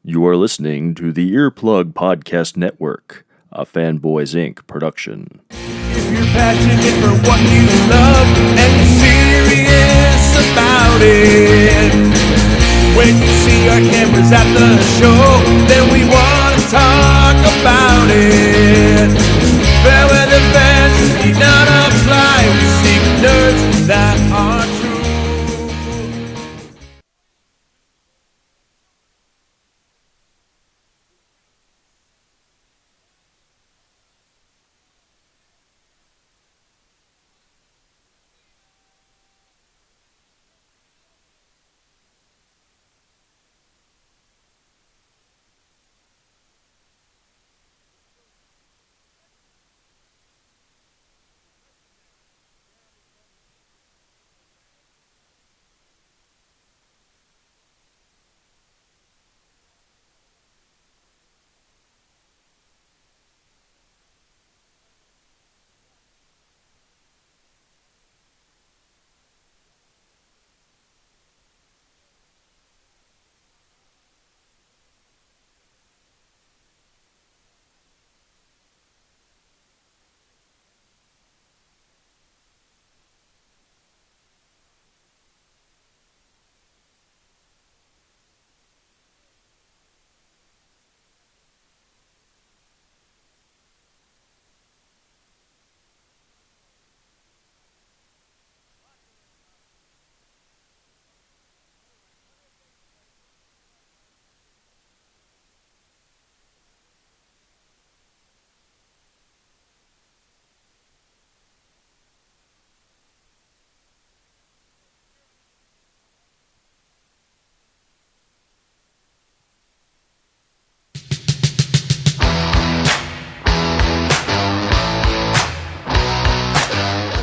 You are listening to the Earplug Podcast Network, a Fanboys Inc production. If you're passionate for what you love and you're serious about it, when you see our cameras at the show, then we want to talk about it. Fair weather fans need not apply. We seek nerds that are true.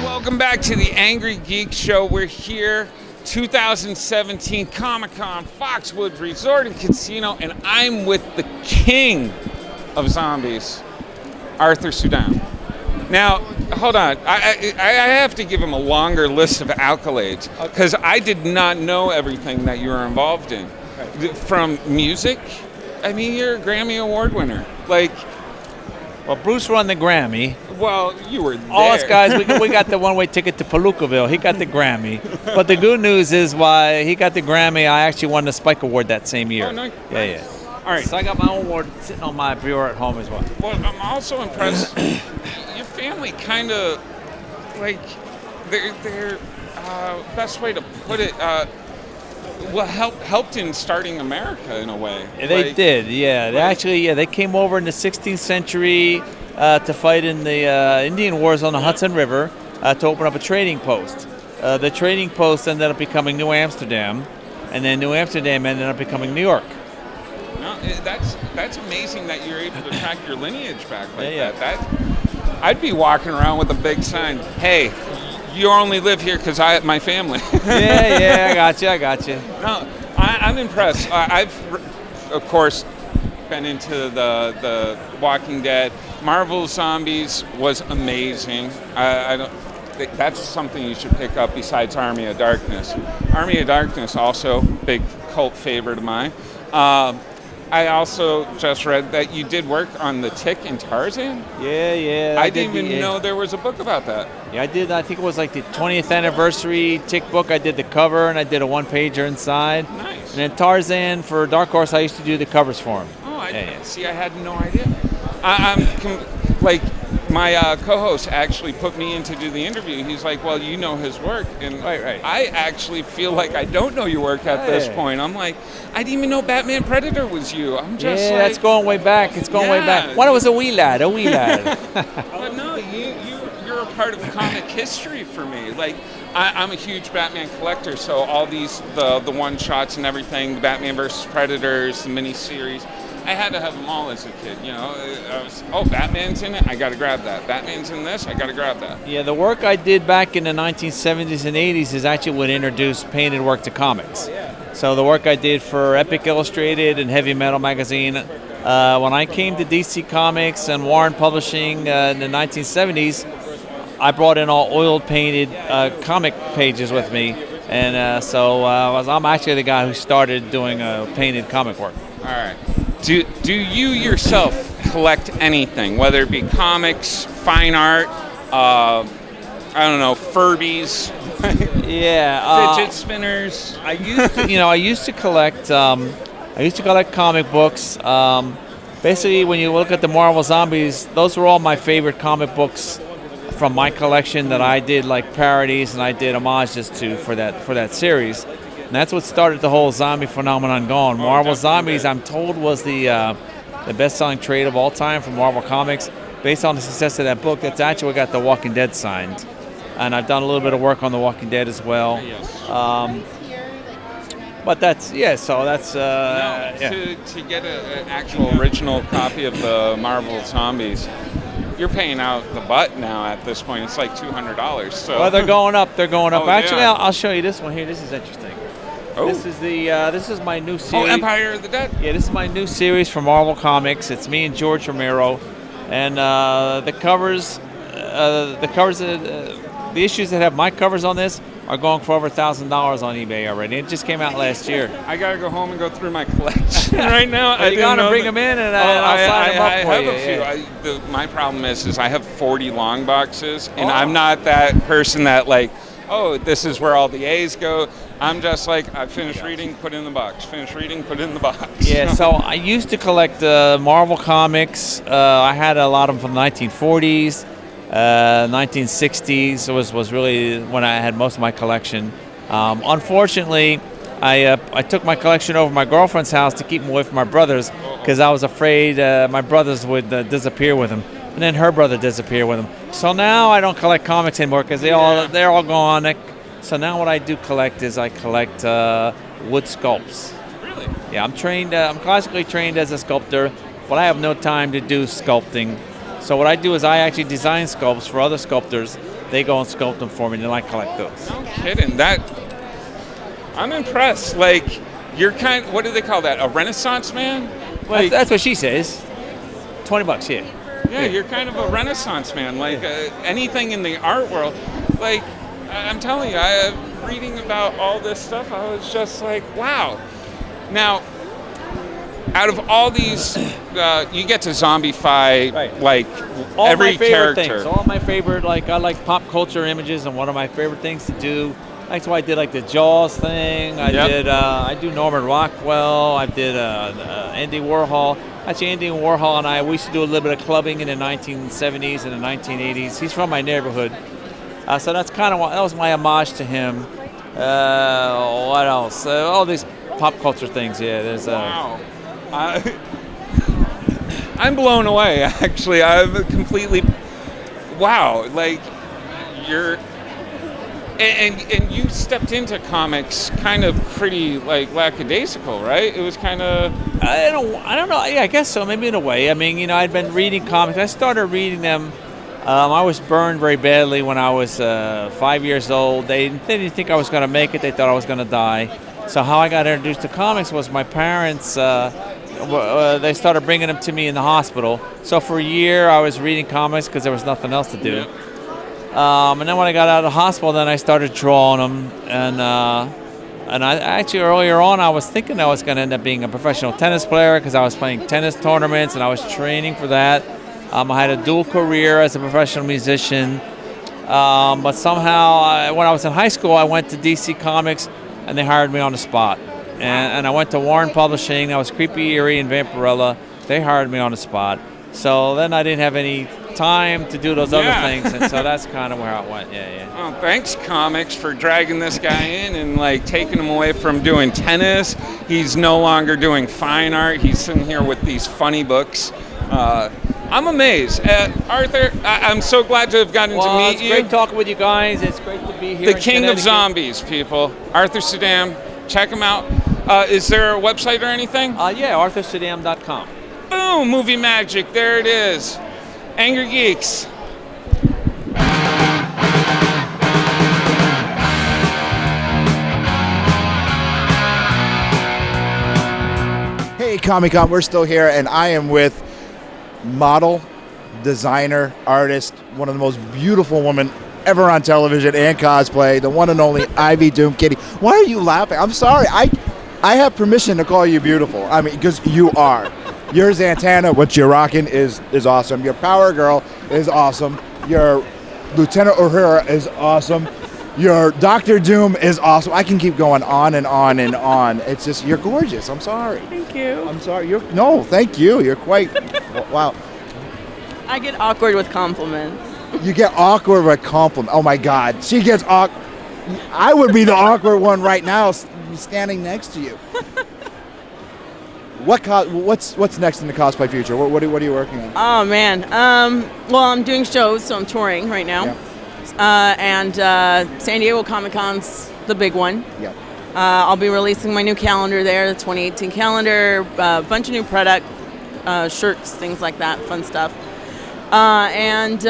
Welcome back to the Angrygeeks show. We're here, 2017 ComiConn, Foxwoods Resort and Casino, and I'm with the king of zombies, Arthur Suydam. Now, hold on. I have to give him a longer list of accolades because I did not know everything that you were involved in. From music, I mean, you're a Grammy Award winner. Well, Bruce won the Grammy. Well, you were there. All us guys, we got the one-way ticket to Palookaville. He got the Grammy. But the good news is why he got the Grammy, I actually won the Spike Award that same year. Oh, nice. Yeah. All right. So I got my own award sitting on my bureau at home as well. Well, I'm also impressed. Your family kind of, they're best way to put it, helped in starting America in a way. They did, yeah. They actually, they came over in the 16th century to fight in the Indian Wars on the Hudson River to open up a trading post. The trading post ended up becoming New Amsterdam, and then New Amsterdam ended up becoming New York. No, that's amazing that you're able to track your lineage back like Yeah. that. I'd be walking around with a big sign, hey, you only live here because my family. yeah, I got you. No, I'm impressed. I've, of course, been into the Walking Dead. Marvel Zombies was amazing. That's something you should pick up besides Army of Darkness. Army of Darkness also big cult favorite of mine. I also just read that you did work on the Tick and Tarzan. Yeah. I didn't even know there was a book about that. Yeah, I did. I think it was like the 20th anniversary Tick book. I did the cover and I did a one-pager inside. Nice. And then Tarzan for Dark Horse, I used to do the covers for him. Oh, see, I had no idea. My co-host actually put me in to do the interview. He's like, well, you know his work. And Right. I actually feel like I don't know your work at this point. I'm like, I didn't even know Batman Predator was you. I'm just that's going way back. It's going way back. When I was a wee lad. But no, you're a part of comic history for me. I'm a huge Batman collector, so all these, the one-shots and everything, the Batman vs. Predators, the miniseries, I had to have them all as a kid, Batman's in it, I gotta grab that. Batman's in this, I gotta grab that. Yeah, the work I did back in the 1970s and 80s is actually what introduced painted work to comics. So the work I did for Epic Illustrated and Heavy Metal Magazine, when I came to DC Comics and Warren Publishing in the 1970s, I brought in all oil painted comic pages with me, and I'm actually the guy who started doing painted comic work. All right. Do you yourself collect anything, whether it be comics, fine art, I don't know, Furbies, fidget spinners? I used to, I used to collect. I used to collect comic books. Basically, when you look at the Marvel Zombies, those were all my favorite comic books from my collection that I did like parodies and I did homages to for that series. And that's what started the whole zombie phenomenon going. Marvel Zombies, I'm told, was the best-selling trade of all time for Marvel Comics. Based on the success of that book, that's actually what got The Walking Dead signed. And I've done a little bit of work on The Walking Dead as well. But that's, so that's... To get an actual original copy of the Marvel Zombies, you're paying out the butt now at this point. It's like $200. So. Well, they're going up. Oh, Actually, I'll show you this one here. This is interesting. Oh. This is my new series. Oh, Empire of the Dead. Yeah, this is my new series from Marvel Comics. It's me and George Romero, and the issues that have my covers on this are going for over $1,000 on eBay already. It just came out last year. I gotta go home and go through my collection right now. Are you gonna bring them in, and I'll sign them up for you? I have a few. My problem is I have 40 long boxes, and I'm not that person that like, oh, this is where all the A's go. I'm just like, I finished reading, put it in the box. Finish reading, put it in the box. Yeah, so I used to collect Marvel Comics. I had a lot of them from the 1940s, 1960s was really when I had most of my collection. Unfortunately, I took my collection over to my girlfriend's house to keep them away from my brothers because I was afraid my brothers would disappear with them. And then her brother disappeared with them. So now I don't collect comics anymore because they're all gone. So now what I do collect is I collect wood sculpts. Really? Yeah, I'm trained. I'm classically trained as a sculptor, but I have no time to do sculpting. So what I do is I actually design sculpts for other sculptors. They go and sculpt them for me, and then I collect those. No kidding. I'm impressed. Like, you're what do they call that? A Renaissance man? Well, that's what she says. $20, yeah. Yeah, you're kind of a Renaissance man. Like anything in the art world. Like, I'm telling you, reading about all this stuff, I was just like, wow. Now, out of all these, you get to zombify like all every my favorite character. Things. All my favorite, like I like pop culture images, and one of my favorite things to do. That's why I did like the Jaws thing. I do Norman Rockwell. I did Andy Warhol. Actually, Andy Warhol and we used to do a little bit of clubbing in the 1970s and the 1980s. He's from my neighborhood. So that's kind of that was my homage to him. What else? All these pop culture things. Yeah, there's. Wow. I'm blown away. Actually, I'm completely. Wow, like you're. And you stepped into comics kind of pretty like lackadaisical, right? It was kind of. I don't know. Yeah, I guess so. Maybe in a way. I mean, I'd been reading comics. I started reading them. I was burned very badly when I was 5 years old. They didn't think I was going to make it. They thought I was going to die. So how I got introduced to comics was my parents. They started bringing them to me in the hospital. So for a year, I was reading comics because there was nothing else to do. And then when I got out of the hospital, then I started drawing them. And I actually earlier on, I was thinking I was going to end up being a professional tennis player because I was playing tennis tournaments and I was training for that. I had a dual career as a professional musician. But somehow, when I was in high school, I went to DC Comics and they hired me on the spot. And I went to Warren Publishing. That was Creepy Eerie and Vampirella. They hired me on the spot. So then I didn't have any time to do those other things, and so that's kind of where I went. Yeah. Oh, thanks, comics, for dragging this guy in and like taking him away from doing tennis. He's no longer doing fine art. He's sitting here with these funny books. I'm amazed. Arthur, I'm so glad to have gotten to meet you. It's great talking with you guys. It's great to be here. The king of zombies, people. Arthur Suydam. Check him out. Is there a website or anything? Yeah, arthursuydam.com. Boom, movie magic. There it is. Angrygeeks. Hey, ComiConn, we're still here, and I am with model, designer, artist, one of the most beautiful women ever on television and cosplay, the one and only Ivy DoomKitty. Why are you laughing? I'm sorry. I have permission to call you beautiful. I mean, because you are. Your Zatanna, what you're rocking is awesome. Your Power Girl is awesome. Your Lieutenant Uhura is awesome. Your Doctor Doom is awesome. I can keep going on and on and on. It's just, you're gorgeous. I'm sorry. Thank you. I'm sorry. No, thank you. You're quite, wow. I get awkward with compliments. You get awkward with compliment. Oh my God. She gets awkward. I would be the awkward one right now standing next to you. What's next in the cosplay future? What are you working on? Oh man. Well, I'm doing shows, so I'm touring right now. Yeah. And San Diego ComiCon's the big one. Yeah. I'll be releasing my new calendar there, the 2018 calendar, a bunch of new product, shirts, things like that, fun stuff. And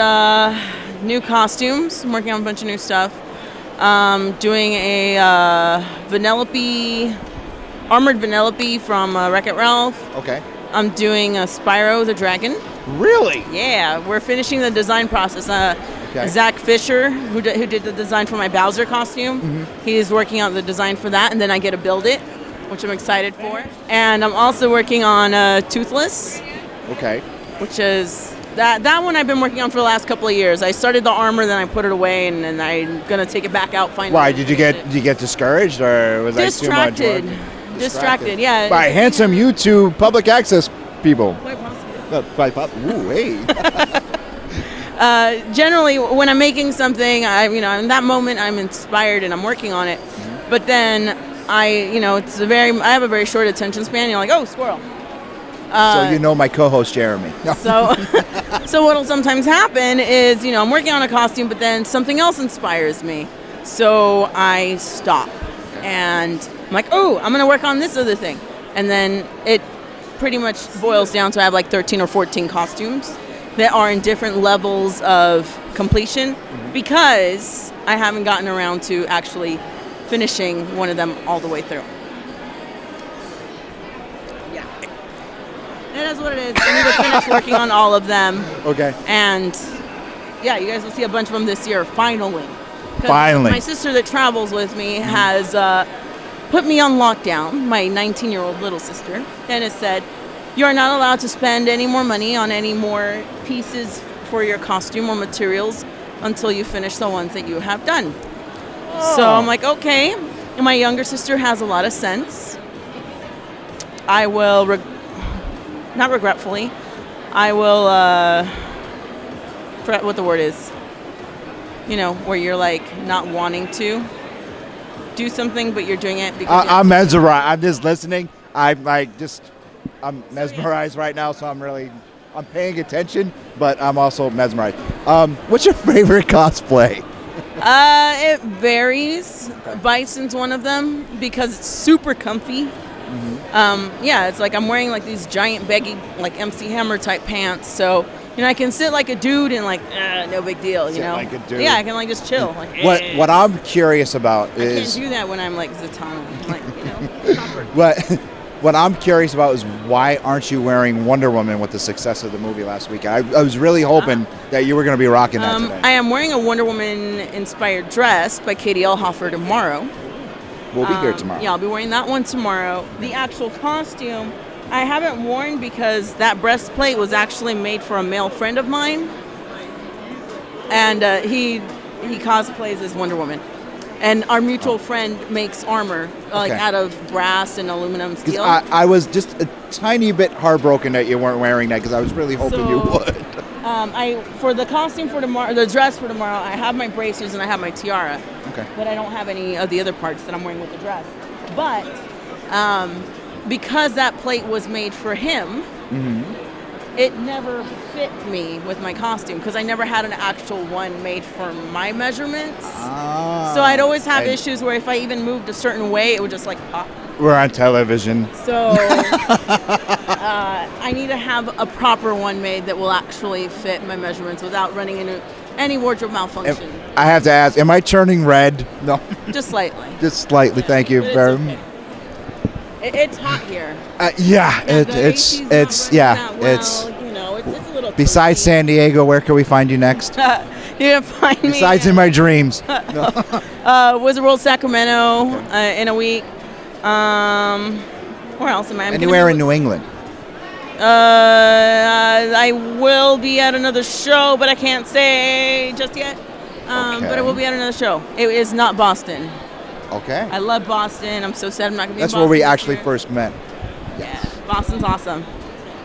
new costumes. I'm working on a bunch of new stuff. Doing a armored Vanellope from Wreck-It Ralph. Okay. I'm doing a Spyro the Dragon. Really? Yeah, we're finishing the design process. Zach Fisher, who did the design for my Bowser costume, he's working on the design for that, and then I get to build it, which I'm excited for. And I'm also working on Toothless. Okay. Which is that one I've been working on for the last couple of years. I started the armor, then I put it away, and I'm gonna take it back out finally. Why did you get discouraged, or was that too much work? Distracted, yeah. By handsome YouTube public access people. Quite possible. Ooh, hey. Generally, when I'm making something, in that moment I'm inspired and I'm working on it. But then I have a very short attention span. You're like, oh, squirrel. So my co-host Jeremy. No. So what'll sometimes happen is, I'm working on a costume, but then something else inspires me. So I stop and I'm like, oh, I'm going to work on this other thing. And then it pretty much boils down to I have like 13 or 14 costumes that are in different levels of completion because I haven't gotten around to actually finishing one of them all the way through. Yeah. It is what it is. I need to finish working on all of them. Okay. And yeah, you guys will see a bunch of them this year, finally. Finally. My sister that travels with me has put me on lockdown, my 19-year-old little sister, and has said, you are not allowed to spend any more money on any more pieces for your costume or materials until you finish the ones that you have done. So I'm like, okay. And my younger sister has a lot of sense. I will, not regretfully, I will, forget what the word is, where you're like not wanting to do something, but you're doing it because I'm mesmerized. I'm just listening. I'm mesmerized right now, so I'm paying attention, but I'm also mesmerized. What's your favorite cosplay? It varies. Bison's one of them because it's super comfy. It's like I'm wearing like these giant baggy like MC Hammer type pants, so I can sit like a dude and like no big deal, Sit like a dude. Yeah, I can like just chill. Like What I'm curious about is I can't do that when I'm like Zatanna, What I'm curious about is why aren't you wearing Wonder Woman with the success of the movie last week? I was really hoping that you were going to be rocking that today. I am wearing a Wonder Woman inspired dress by Katie Elhofer tomorrow. We'll be here tomorrow. Yeah, I'll be wearing that one tomorrow. The actual costume I haven't worn because that breastplate was actually made for a male friend of mine, and he cosplays as Wonder Woman. And our mutual friend makes armor out of brass and aluminum steel. I was just a tiny bit heartbroken that you weren't wearing that because I was really hoping you would. For the costume for tomorrow, the dress for tomorrow, I have my bracers and I have my tiara. Okay. But I don't have any of the other parts that I'm wearing with the dress. But because that plate was made for him, it never fit me with my costume because I never had an actual one made for my measurements. So I'd always have issues where if I even moved a certain way, it would just like pop. We're on television. So I need to have a proper one made that will actually fit my measurements without running into any wardrobe malfunction. I have to ask, am I turning red? No. Just slightly. Just slightly, thank you very much. It's hot here. It's a little. Besides San Diego, where can we find you next? You can find me. Besides in my dreams. Wizard World Sacramento in a week. Where else am I? Anywhere in New England. I will be at another show, but I can't say just yet. But I will be at another show. It is not Boston. Okay. I love Boston. I'm so sad I'm not going to be in That's Boston where we this actually year. first met. Yeah, Boston's awesome.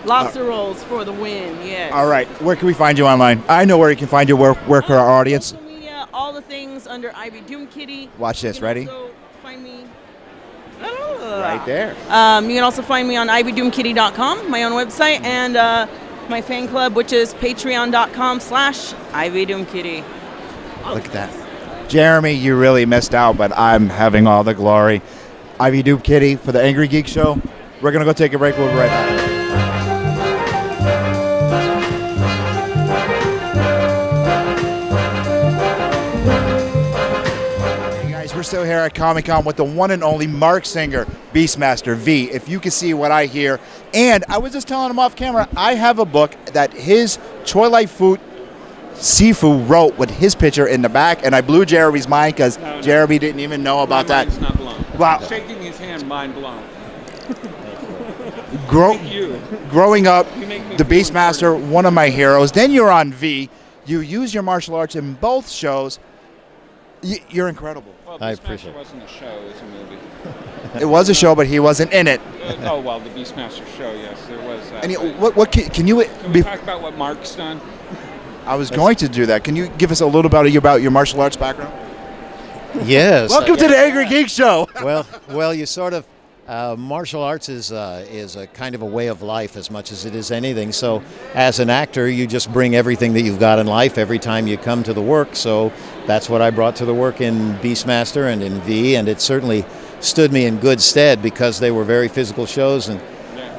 Lobster rolls for the win, yes. All right. Where can we find you online? I know where you can find you. Where can our audience? Social media, all the things under Ivy DoomKitty. Watch this. You can Ready? also find me. Right there. You can also find me on ivydoomkitty.com, my own website, and my fan club, which is patreon.com/ivydoomkitty. Look at that. Jeremy, you really missed out, but I'm having all the glory. Ivy DoomKitty for the Angrygeeks show. We're going to go take a break. We'll be right back. We're still here at ComiConn with the one and only Marc Singer, BeastMaster V. If you can see what I hear. And I was just telling him off camera, I have a book that his Choi Life Food Sifu wrote with his picture in the back, and I blew Jeremy's mind because Jeremy didn't even know about that. Mind's not blown. Wow. Shaking his hand, mind blown. Growing up, You make me the feel BeastMaster, one of my heroes. Then you're on V. You use your martial arts in both shows. You're incredible. Well, I BeastMaster appreciate it. wasn't a show, it was a movie. It was a show, but he wasn't in it. Oh, well, the BeastMaster show, yes, there was that. And but what can you? can we talk about what Marc's done? I was going to do that. Can you give us a little about your martial arts background? Yes. Welcome to the Angry Geek Show. Well, you sort of martial arts is a kind of a way of life as much as it is anything. So, as an actor, you just bring everything that you've got in life every time you come to the work. So that's what I brought to the work in BeastMaster and in V, and it certainly stood me in good stead because they were very physical shows, and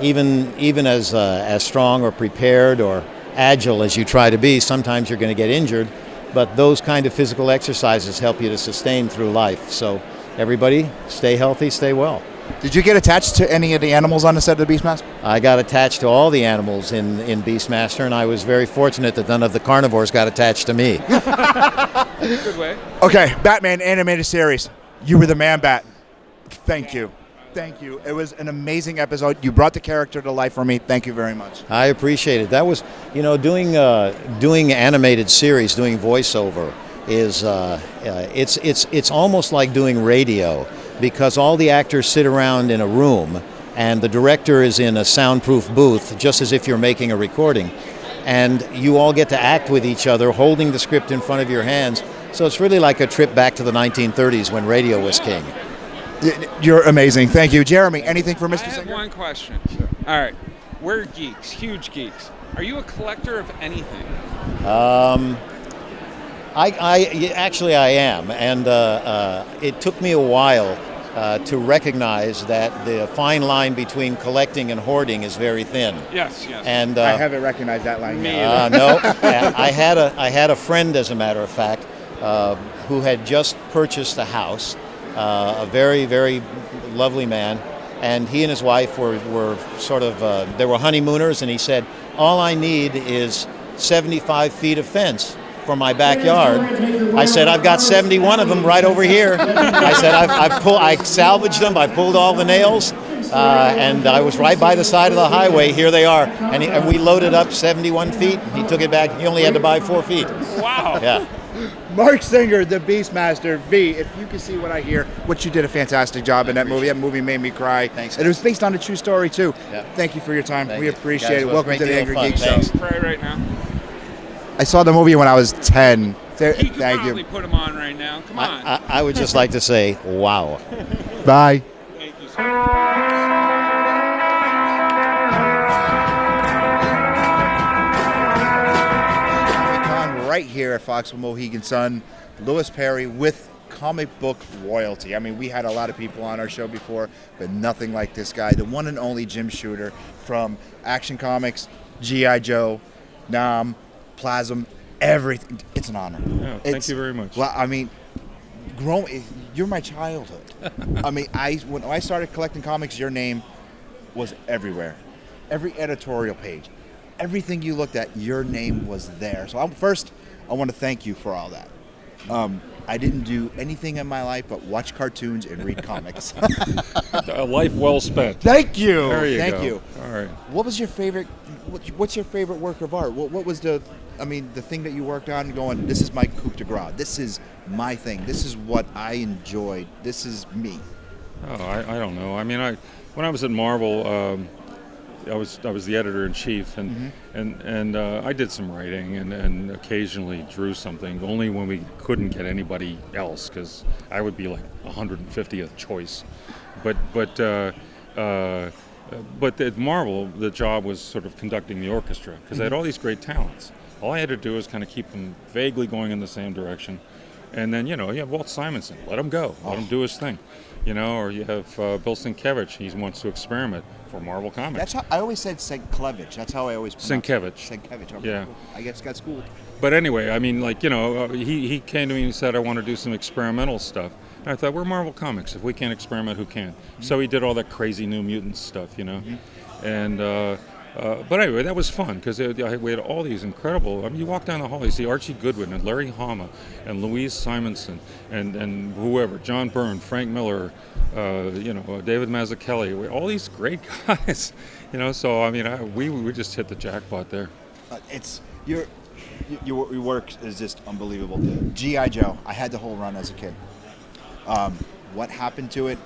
even as strong or prepared or agile as you try to be, sometimes you're going to get injured. But those kind of physical exercises help you to sustain through life. So everybody, stay healthy, stay well. Did you get attached to any of the animals on the set of the BeastMaster? I got attached to all the animals in BeastMaster, and I was very fortunate that none of the carnivores got attached to me. Good way. Okay, Batman animated series. You were the Man-Bat. Thank you. Thank you. It was an amazing episode. You brought the character to life for me. Thank you very much. I appreciate it. That was, doing animated series, doing voiceover is it's almost like doing radio, because all the actors sit around in a room and the director is in a soundproof booth, just as if you're making a recording, and you all get to act with each other, holding the script in front of your hands. So it's really like a trip back to the 1930s when radio was king. You're amazing. Thank you. Jeremy, anything for Mr. I have Singer? one question. All right. We're geeks, huge geeks. Are you a collector of anything? Actually I am, and it took me a while to recognize that the fine line between collecting and hoarding is very thin. Yes. And I haven't recognized that line Me yet. no, I had a friend, as a matter of fact, who had just purchased a house, a very, very lovely man, and he and his wife were sort of, they were honeymooners, and he said, all I need is 75 feet of fence for my backyard. I said, I've got 71 of them right over here. I said, I salvaged them, I pulled all the nails, and I was right by the side of the highway. Here they are. And we loaded up 71 feet. He took it back. He only had to buy 4 feet. Wow. Yeah. Marc Singer, the BeastMaster V. If you can see what I hear, what you did a fantastic job in that movie. That movie made me cry. Thanks. And it was based on a true story, too. Yeah. Thank you for your time. Thank We you. appreciate Guys, it. it was a Welcome great to the deal Angry of fun. Geek Show. Thanks. Pray right now. I saw the movie when I was 10. He could Thank probably you. put him on right now. Come on. I would just like to say, wow. Bye. Thank you, sir. Right here at Fox with Mohegan Sun, Louis Perry with comic book royalty. I mean, we had a lot of people on our show before, but nothing like this guy, the one and only Jim Shooter from Action Comics, G.I. Joe, Nam, Plasm, everything. It's an honor. Yeah, thank you very much. Well, I mean, you're my childhood. I mean, when I started collecting comics, your name was everywhere. Every editorial page. Everything you looked at, your name was there. So I want to thank you for all that. I didn't do anything in my life but watch cartoons and read comics. A life well spent. Thank you. There you Thank go. you. All right. What was your favorite? What's your favorite work of art? What was the thing that you worked on? Going, this is my coup de grace. This is my thing. This is what I enjoyed. This is me. Oh, I don't know. I mean, when I was at Marvel, I was the editor-in-chief, and I did some writing and occasionally drew something. Only when we couldn't get anybody else, because I would be like 150th choice. But at Marvel, the job was sort of conducting the orchestra, because I had all these great talents. All I had to do was kind of keep them vaguely going in the same direction. And then, you have Walt Simonson, let him go, let him do his thing. Or you have Bill Sienkiewicz, he wants to experiment for Marvel Comics. That's how I always said Sienkiewicz. That's how I always pronounced it. Sienkiewicz. Okay, Yeah. Cool. I guess got schooled. But anyway, I mean, he came to me and said, I want to do some experimental stuff. And I thought, we're Marvel Comics. If we can't experiment, who can? So he did all that crazy New Mutants stuff, And, but anyway, that was fun, because we had all these incredible, you walk down the hall, you see Archie Goodwin and Larry Hama and Louise Simonson and whoever, John Byrne, Frank Miller, David Mazzucchelli, all these great guys, so I mean, we just hit the jackpot there. Your work is just unbelievable. G.I. Joe, I had the whole run as a kid. What happened to it?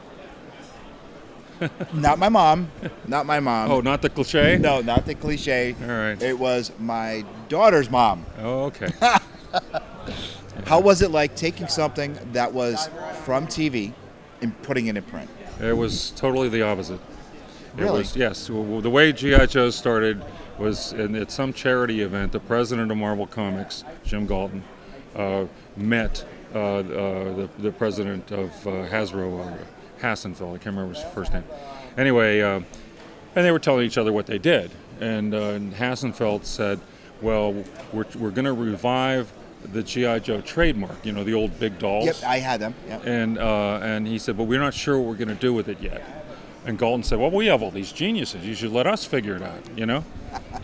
Not my mom. Oh, not the cliche? No, not the cliche. All right. It was my daughter's mom. Oh, okay. How was it like taking something that was from TV and putting it in print? It was totally the opposite. Really? It was, yes. Well, the way G.I. Joe started was at some charity event. The president of Marvel Comics, Jim Galton, met the president of Hasbro, Hassenfeld, I can't remember his first name. Anyway, and they were telling each other what they did. And Hassenfeld said, well, we're going to revive the G.I. Joe trademark, the old big dolls. Yep, I had them. Yep. And he said, but we're not sure what we're going to do with it yet. And Galton said, well, we have all these geniuses. You should let us figure it out,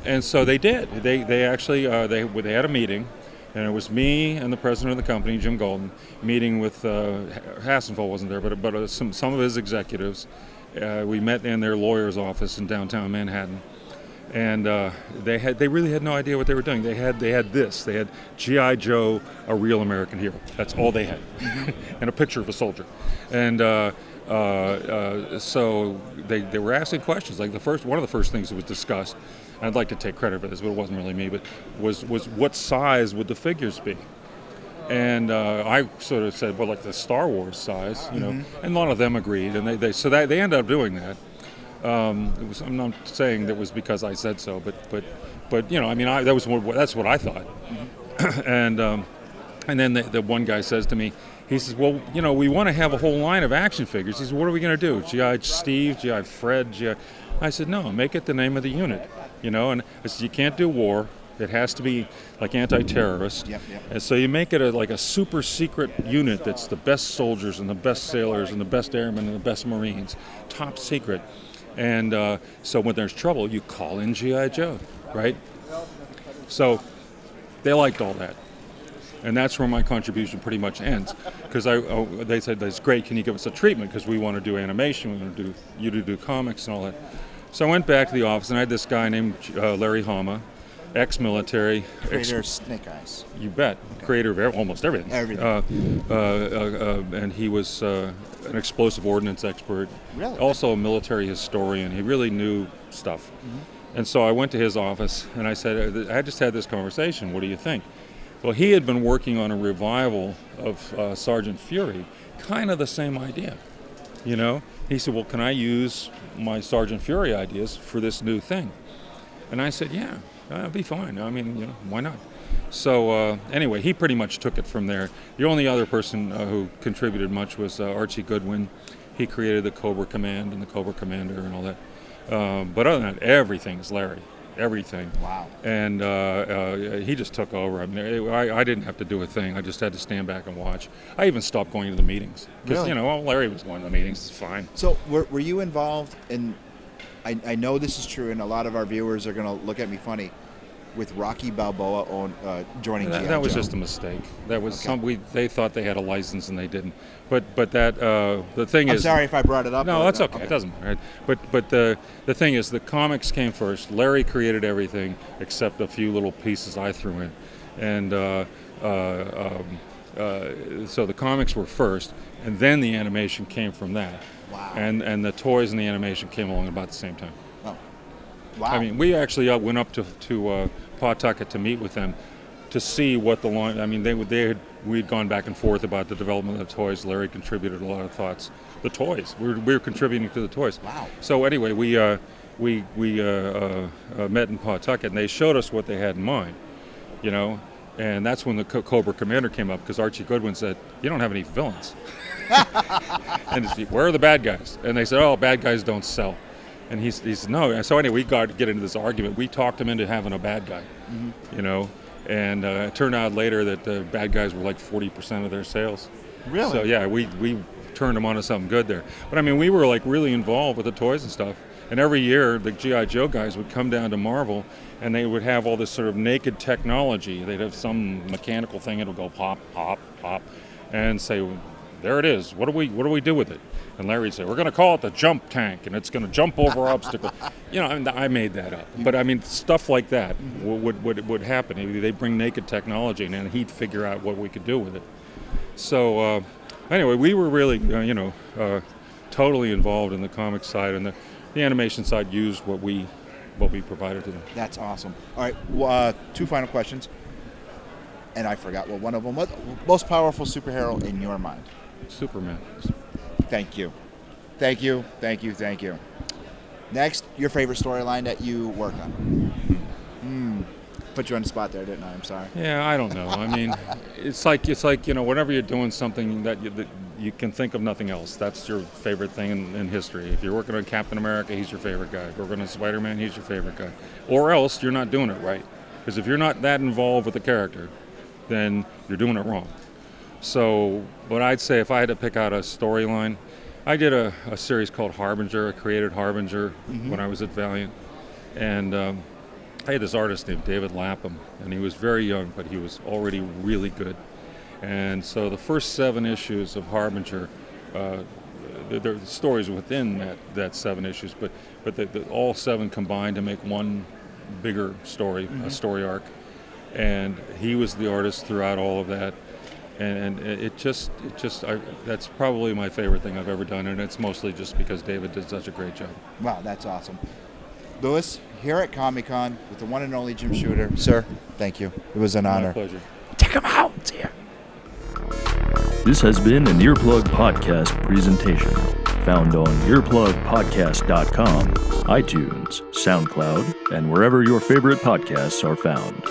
And so they did. They actually, they had a meeting. And it was me and the president of the company, Jim Galton, meeting with Hassenfeld wasn't there, but some of his executives. We met in their lawyer's office in downtown Manhattan, and they really had no idea what they were doing. They had this. They had G.I. Joe, a real American hero. That's all they had, and a picture of a soldier. And so they were asking questions. Like one of the first things that was discussed. I'd like to take credit for this, but it wasn't really me, but was what size would the figures be? And I sort of said, well, like the Star Wars size, and a lot of them agreed, and they ended up doing that. I'm not saying that was because I said so, but I mean, that's what I thought. And then the one guy says to me, he says, well, we want to have a whole line of action figures. He says, what are we going to do? G.I. Steve, G.I. Fred, G.I. I said, no, make it the name of the unit. And I said, you can't do war. It has to be like anti-terrorist. Yep. And so you make it like a super secret unit that's the best soldiers and the best sailors and the best airmen and the best Marines, top secret. And so when there's trouble, you call in G.I. Joe, right? So they liked all that. And that's where my contribution pretty much ends. Because they said, that's great, can you give us a treatment? Because we want to do animation, we want to do you to do comics and all that. So I went back to the office, and I had this guy named Larry Hama, ex-military. Creator of Snake Eyes. You bet. Okay. Creator of almost everything. And he was an explosive ordnance expert. Really? Also a military historian. He really knew stuff. And so I went to his office, and I said, I just had this conversation. What do you think? Well, he had been working on a revival of Sergeant Fury, kind of the same idea. He said, well, can I use my Sergeant Fury ideas for this new thing? And I said, yeah, that'd be fine. I mean, why not? So anyway, he pretty much took it from there. The only other person who contributed much was Archie Goodwin. He created the Cobra Command and the Cobra Commander and all that. But other than that, everything's Larry. Everything. Wow. And he just took over. I mean, I didn't have to do a thing. I just had to stand back and watch. I even stopped going to the meetings. Because, Really? Larry was going to the meetings. It's fine. So were you involved in, I know this is true, and a lot of our viewers are going to look at me funny. with Rocky Balboa joining G.I. That was Joe? just a mistake. That was Okay. they thought they had a license and they didn't. But that the thing I'm is. sorry if I brought it up. No, but- that's okay. It doesn't matter. But the thing is, the comics came first. Larry created everything except a few little pieces I threw in, and so the comics were first, and then the animation came from that. Wow. And the toys and the animation came along about the same time. Oh. Wow. I mean, we actually went up to Pawtucket to meet with them to see what the launch. I mean, we'd gone back and forth about the development of the toys. Larry contributed a lot of thoughts. The toys, we were contributing to the toys. Wow. So anyway, we met in Pawtucket, and they showed us what they had in mind, you know, and that's when the Cobra Commander came up, because Archie Goodwin said, "You don't have any villains." And where are the bad guys? And they said, "Oh, bad guys don't sell." And he said, "No." So anyway, we got to get into this argument. We talked him into having a bad guy, you know, and it turned out later that the bad guys were like 40% of their sales. Really? So yeah, we turned them onto something good there. But I mean, we were like really involved with the toys and stuff. And every year, the G.I. Joe guys would come down to Marvel, and they would have all this sort of naked technology. They'd have some mechanical thing, it'll go pop, pop, pop, and say, well, there it is. What do we do with it? And Larry'd say, we're going to call it the jump tank, and it's going to jump over obstacles. You know, I mean, I made that up. But I mean, stuff like that would happen. They'd bring naked technology, and then he'd figure out what we could do with it. So anyway, we were really, totally involved in the comic side, and the animation side used what we provided to them. That's awesome. All right, two final questions. And I forgot what one of them was. Most powerful superhero in your mind? Superman. Thank you. Thank you. Thank you. Thank you. Next, your favorite storyline that you work on. Put you on the spot there, didn't I? I'm sorry. Yeah, I don't know. I mean, it's like whenever you're doing something that you can think of nothing else, that's your favorite thing in history. If you're working on Captain America, he's your favorite guy. If you're working on Spider-Man, he's your favorite guy. Or else you're not doing it right. Because if you're not that involved with the character, then you're doing it wrong. So, but I'd say if I had to pick out a storyline, I did a series called Harbinger. I created Harbinger when I was at Valiant. And I had this artist named David Lapham, and he was very young, but he was already really good. And so the first 7 issues of Harbinger, there are stories within that 7 issues, but all 7 combined to make one bigger story, a story arc. And he was the artist throughout all of that. And that's probably my favorite thing I've ever done, and it's mostly just because David did such a great job. Wow, that's awesome. Louis, here at ComiConn with the one and only Jim Shooter. Sir, thank you. It was an honor. My pleasure. Check him out. It's here. This has been an Earplug Podcast presentation, found on earplugpodcast.com, iTunes, SoundCloud, and wherever your favorite podcasts are found.